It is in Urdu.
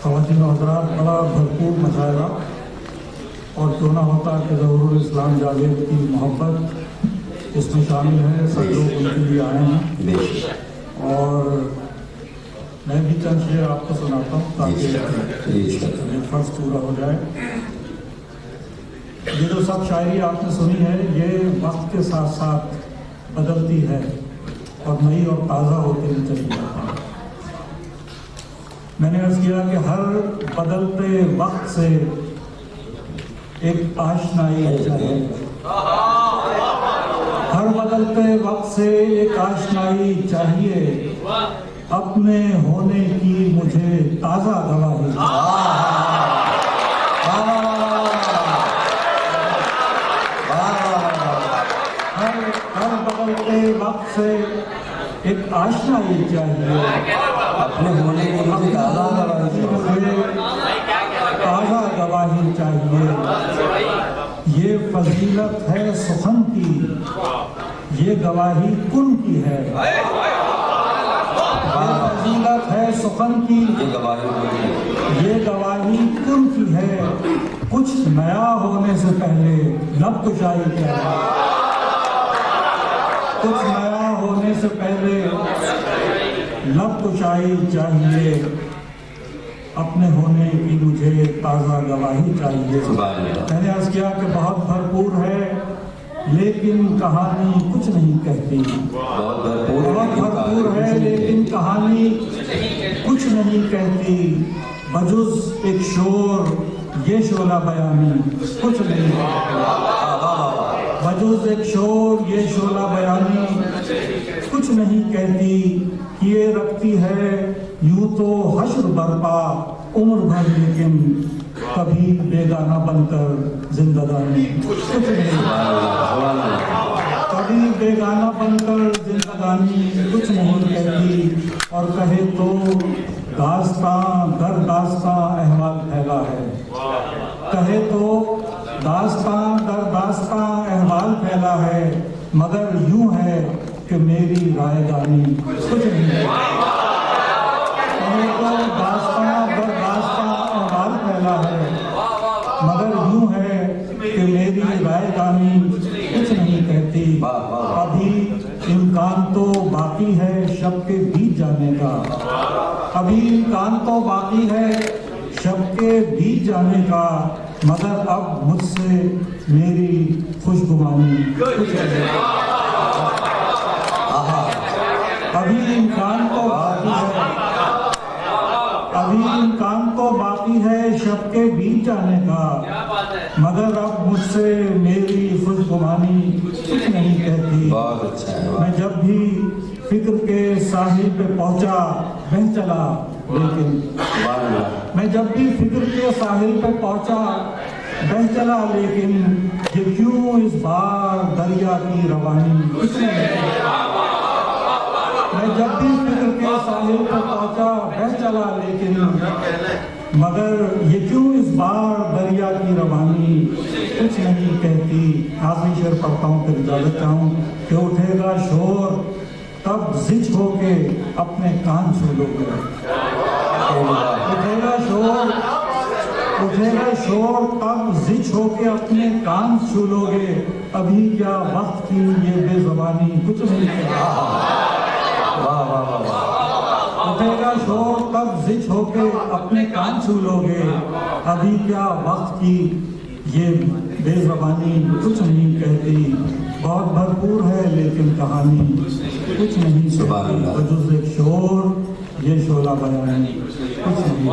خواتین و حضرات، بڑا بھرپور مشاعرہ اور کیوں نہ ہوتا کہ ظہور الاسلام جاوید کی محبت اس میں شامل ہے. سب لوگ ان کے لیے آئے ہیں اور میں بھی چند شعر آپ کو سناتا ہوں تاکہ یہ فرض پورا ہو جائے. یہ جو سب شاعری آپ نے سنی ہے یہ وقت کے ساتھ ساتھ بدلتی ہے اور نئی اور تازہ ہوتی ہوئی چلی جاتی ہے. میں نے عرض کیا کہ ہر بدلتے وقت سے ایک آشنائی چاہیے، ہر بدلتے وقت سے ایک آشنائی چاہیے، اپنے ہونے کی مجھے تازہ گواہی. ہر بدلتے وقت سے ایک آشنائی چاہیے، اپنے ہونے کی مجھے تازہ گواہی چاہیے. یہ فضیلت ہے سخن کی، یہ گواہی کن کی ہے. یہ فضیلت ہے سخن کی، یہ گواہی کن کی ہے. کچھ نیا ہونے سے پہلے لب کشائی چاہیے، کچھ نیا ہونے سے پہلے لب کشائی چاہیے، اپنے ہونے کی مجھے تازہ گواہی چاہیے. میں نے عرض کیا کہ بہت بھرپور ہے لیکن کہانی کچھ نہیں کہتی. بہت بھرپور ہے لیکن کہانی کچھ نہیں کہتی. بجز ایک شور یہ شعلہ بیانی کچھ نہیں کہتی. بجز ایک شور یہ شعلہ بیانی کچھ نہیں کہتی. کیے رکھتی ہے یوں تو حشر برپا عمر بھر، لیکن کبھی بیگانہ بن کر زندگانی کچھ نہیں. کبھی بیگانہ بن کر زندگانی کچھ نہیں کہتی. اور کہے تو داستاں در داستاں احوال پھیلا ہے، کہے تو داستاں در داستاں احوال پھیلا ہے، مگر یوں ہے کہ میری رائے دانی کچھ نہیں ہے. کہے تو داستاں در داستاں احوال پھیلا ہے، مگر یوں ہے کہ میری رائے دانی کچھ نہیں کہتی. ابھی امکان تو باقی ہے شب کے بیت جانے کا، ابھی امکان تو باقی ہے شب کے بیت جانے کا، مگر اب مجھ سے میری خوشگمانی کچھ نہیں. ابھی امکان تو باقی ہے، ابھی امکان تو باقی ہے شب کے بیت جانے کا، مگر اب مجھ سے میری خوشگمانی کچھ نہیں کہتی. میں جب بھی فکر کے ساحل پہ پہنچا بہہ چلا لیکن، میں جب بھی فکر کے ساحل پہ پہنچا بہہ چلا لیکن، یہ کیوں اس بار دریا کی روانی کچھ نہیں کہتی. میں جب بھی فکر کے ساحل پہ پہنچا بہہ چلا لیکن، مگر یہ کیوں اس بار دریا کی روانی کچھ نہیں کہتی. آخری شعر پڑھتا ہوں پھر اجازت چاہوں کہ اٹھے گا شور تب زچ ہو کے اپنے کان چھو لو گے. اٹھے گا شور، اٹھے گا شور تب زچ ہو کے اپنے کان چھو لو گے. ابھی کیا وقت کی یہ بے زبانی کچھ نہیں کہتی. اٹھے گا شور تب زچ ہو کے اپنے کان چھو لو گے. ابھی کیا وقت کی یہ بے زبانی کچھ نہیں کہتی. بہت بھرپور ہے لیکن کہانی کچھ نہیں کہتی. بجز ایک شور یہ شعلہ بیانی کچھ نہیں.